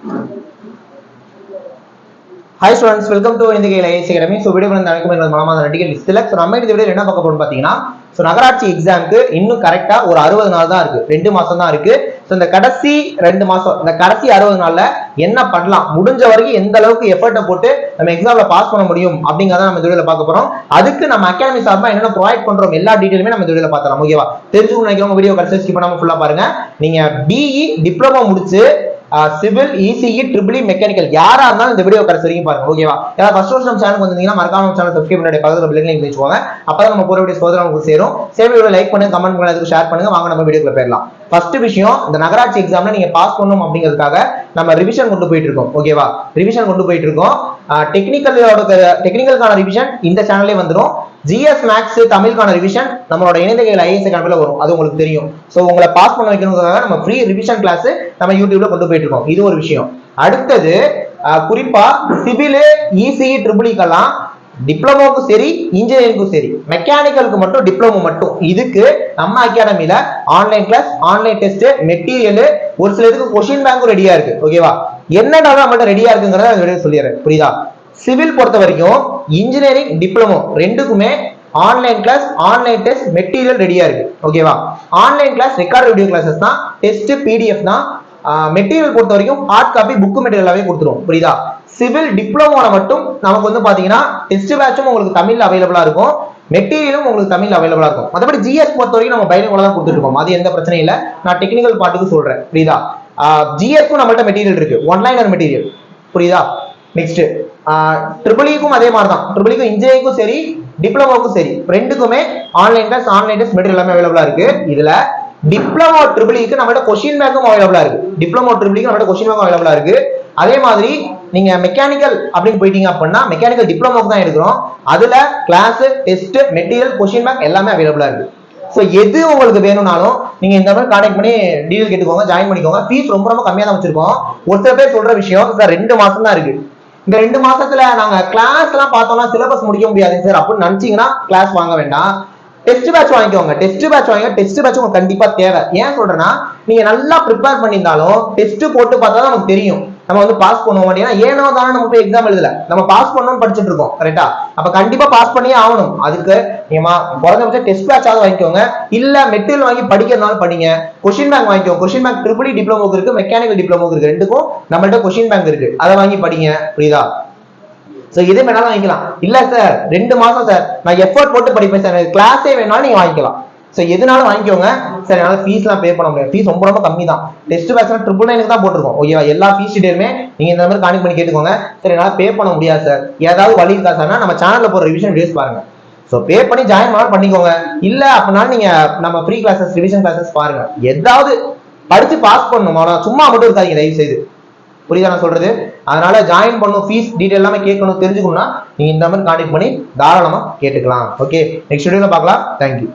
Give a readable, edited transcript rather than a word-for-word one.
Hi students, welcome to Indian IAS Academy. So video பண்ண நடக்கும் என்னது மலமா நடிகர் லிஸ்ட்ல சோ நம்ம இந்த வீடியோல என்ன பார்க்க போறோம் பாத்தீங்கன்னா சோ நகராட்சி எக்ஸாம்க்கு இன்னும் கரெக்ட்டா ஒரு 60 நாள் தான் இருக்கு. 2 மாசம் தான் இருக்கு. சோ இந்த கடைசி 2 மாசம் இந்த கடைசி 60 நாள்ல என்ன பண்ணலாம், முடிஞ்ச வரைக்கும் எந்த அளவுக்கு எஃபர்ட் போட்டு நம்ம எக்ஸாம்ல பாஸ் பண்ண முடியும் அப்படிங்கறத நம்ம இந்த வீடியோல பார்க்க போறோம். அதுக்கு நம்ம அகாடமி சார்பா என்னென்ன ப்ரொவைட் பண்றோம் எல்லா டீடைலுமே நம்ம இந்த வீடியோல பார்த்தறோம். ஓகேவா? தெரிஞ்சுக்கணும் நினைக்கிறவங்க வீடியோ கடைசி ஸ்கிப் பண்ணாம ஃபுல்லா பாருங்க. நீங்க BE டிப்ளமோ முடிச்சு சிவில் ECE EEE மெக்கானிக்கல் யாரா இருந்தாலும் இந்த வீடியோ கடைசி வரைக்கும் பாருங்க. ஓகேவா? யாராவது ஃபர்ஸ்ட் வருஷம் நம்ம சேனலுக்கு வந்தீங்கன்னா மறக்காம நம்ம சேனல் சப்ஸ்கிரைப் பண்ணி பக்கத்துல பெல் ஐகான் கிளிக் பண்ணுங்க. அப்பதான் நம்ம போற வீடியோ சோதனை உங்களுக்கு சேரும். வீடியோ லைக் பண்ணுங்க, கமெண்ட் பண்ணுங்க, அதுக்கு ஷேர் பண்ணுங்க. வாங்க நம்ம வீடியோக்குள்ள போயிடலாம். ஃபர்ஸ்ட் விஷயம், இந்த நகராட்சி எக்ஸாம்ல நீங்க பாஸ் பண்ணணும் அப்படிங்கிறதுக்காக நம்ம ரிவிஷன் கொண்டு போயிட்டு இருக்கோம். ஓகேவா? ரிவிஷன் கொண்டு போயிட்டு இருக்கோம். டெக்னிக்கலுக்கான ரிவிஷன் இந்த சேனல்லே வந்துடும். GS மேக்ஸ் தமிழுக்கான ரிவிஷன் நம்மளோட இணையதள IAS அகாடமில வரும். அது உங்களுக்கு தெரியும். சோ உங்களை பாஸ் பண்ண வைக்கணும்ன்றதுக்காக நம்ம ஃப்ரீ ரிவிஷன் கிளாஸ் நம்ம யூடியூப்ல கொண்டு போயிட்டு இருக்கோம். இது ஒரு விஷயம். அடுத்தது குறிப்பா சிவில் ECE EEEக்கெல்லாம் டிப்ளமோக்கும் சரி இன்ஜினியரிங்கும் சரி, மெக்கானிக்கலுக்கு மட்டும் டிப்ளமோ மட்டும். இதுக்கு நம்ம அகாடமில online class, online test, material, ஒரு சில இதுக்கு கொஸ்டின் பேங்கும் ரெடியா இருக்கு. ஓகேவா? என்னடா நம்மள்ட்ட ரெடியா இருக்குங்கிறத அந்த வீடியோ சொல்லிடுறேன். புரியுதா? சிவில் பொறுத்த வரைக்கும் இன்ஜினியரிங் டிப்ளமோ ரெண்டுக்குமே online class, online test, material ரெடியா இருக்கு. ஓகேவா? Online class record video classes தான், டெஸ்ட் PDF தான். மெட்டீரியல் பொறுத்த வரைக்கும் ஹார்ட் காப்பி புக் மெட்டீரியலாவே கொடுத்துரும். புரியுதா? சிவில் டிப்ளமோல மட்டும் நமக்கு வந்து பாத்தீங்கன்னா டெஸ்ட் பேட்சும் உங்களுக்கு தமிழ்ல அவைலபிளா இருக்கும், மெட்டீரியலும் உங்களுக்கு தமிழ்ல அவைலபிளா இருக்கும். மற்றபடி GS பொறுத்த வரைக்கும் நம்ம பைலிங்குவலா தான் கொடுத்துட்டு இருக்கோம். அது எந்த பிரச்சனையும் இல்லை. நான் டெக்னிக்கல் பார்ட்டுக்கு சொல்றேன். புரியுதா? GSக்கும் நம்மள்ட்ட மெட்டீரியல் இருக்கு, ஒன்லைனர் மெட்டீரியல். புரியுதா? நெக்ஸ்ட் ட்ரிபிள்இக்கும் அதே மாதிரி தான். ட்ரிபிள்இக்கும் இன்ஜினியரிங்கும் சரி டிப்ளமோக்கும் சரி ரெண்டுக்குமே online class, online test, material எல்லாமே அவைலபிளா இருக்கு. இதுல டிப்ளமோ ட்ரிபிள்இக்கு நம்மள்ட்ட கொஸ்டின் பேங்கும் அவைலபிளா இருக்கு. டிப்ளமோ ட்ரிபிள்இக்கு நம்மள்ட்ட கொஸ்டின் பேங்கும் அவைலபிளா இருக்கு. அதே மாதிரி நீங்க மெக்கானிக்கல் அப்படின்னு போயிட்டீங்க அப்படின்னா மெக்கானிக்கல் டிப்ளமோக்கு தான் எடுக்கிறோம். அதுல class, test, material, question bank எல்லாமே அவைலபிளா இருக்கு. சோ எது உங்களுக்கு வேணும்னாலும் நீங்க இந்த மாதிரி கான்டாக்ட் பண்ணி டீடைல் கேட்டுக்கோங்க, ஜாயின் பண்ணிக்கோங்க. ஃபீஸ் ரொம்ப ரொம்ப கம்மியா தான் வச்சிருக்கோம். ஒரு சில பேர் சொல்ற விஷயம் சார் 2 மாசம் தான் இருக்கு, இந்த 2 மாசத்துல நாங்க கிளாஸ் எல்லாம் பார்த்தோம்னா சிலபஸ் முடிக்க முடியாது சார் அப்படின்னு நினைச்சீங்கன்னா கிளாஸ் வாங்க வேண்டாம். டெஸ்ட் பேட்ச் வாங்கிக்கோங்க. டெஸ்ட் பேட்ச் உங்களுக்கு கண்டிப்பா தேவை. ஏன் சொல்றேன்னா, நீங்க நல்லா ப்ரிப்பேர் பண்ணியிருந்தாலும் டெஸ்ட் போட்டு பார்த்தா தான் நமக்கு தெரியும் நம்ம வந்து பாஸ் பண்ணுவோம். ஏன்னா ஏனோ தானே நம்ம போய் எக்ஸாம் எழுதல, நம்ம பாஸ் பண்ணணும்னு படிச்சுட்டு இருக்கோம். கரெக்டா? அப்ப கண்டிப்பா பாஸ் பண்ணியே ஆகணும். அதுக்கு நீங்க குறைஞ்சபட்சம் டெஸ்ட் பேட்சாவது வாங்கிக்கோங்க. இல்ல மெட்டீரியல் வாங்கி படிக்கிறதுனாலும் படிங்க. கொஸ்டின் பேங்க் வாங்கிக்கோங்க. கொஸ்டின் பேங்க் ட்ரிபிள் டிப்ளமோக்கு இருக்கு, மெக்கானிக்கல் டிப்ளமோக்கு இருக்கு. ரெண்டுக்கும் நம்மள்ட்ட கொஸ்டின் பேங்க் இருக்கு. அதை வாங்கி படிங்க. புரியுதா? சோ இதே வேணாலும் வாங்கிக்கலாம். இல்ல சார் 2 மாசம் சார் நான் எஃபோர்ட் போட்டு படிப்பேன் சார், கிளாஸே வேணாலும் நீங்க வாங்கிக்கலாம். சோ எதுனாலும் வாங்கிக்கோங்க. சார் என்னால ஃபீஸ் எல்லாம் பே பண்ண முடியாது, ஃபீஸ் ரொம்ப ரொம்ப கம்மி தான். டெஸ்ட் பேட்ச் 999 தான் போட்டிருக்கோம். ஓகேவா? எல்லா ஃபீஸ் டீடைலுமே நீங்க இந்த மாதிரி கான்டாக்ட் பண்ணி கேட்டுக்கோங்க. சார் என்னால பே பண்ண முடியாது சார், ஏதாவது வழி இருக்கா சார்னா நம்ம சேனல்ல போற ரிவிஷன் வீடியோஸ் பாருங்க. சோ பே பண்ணி ஜாயின் பண்ணாலும் பண்ணிக்கோங்க. இல்ல அப்படின்னா நீங்க நம்ம ஃப்ரீ கிளாஸஸ், ரிவிஷன் கிளாஸஸ் பாருங்க. ஏதாவது படிச்சு பாஸ் பண்ணணும், அவ்வளவு சும்மா மட்டும் இருக்காதீங்க தயவு செய்து. புரியுதா நான் சொல்றது? அதனால ஜாயின் பண்ணும், ஃபீஸ் டீடைல் எல்லாமே கேட்கணும், தெரிஞ்சுக்கணும்னா நீங்க இந்த மாதிரி கான்டாக்ட் பண்ணி தாராளமா கேட்டுக்கலாம். ஓகே, நெக்ஸ்ட் வீடியோல பார்க்கலாம். தேங்க்யூ.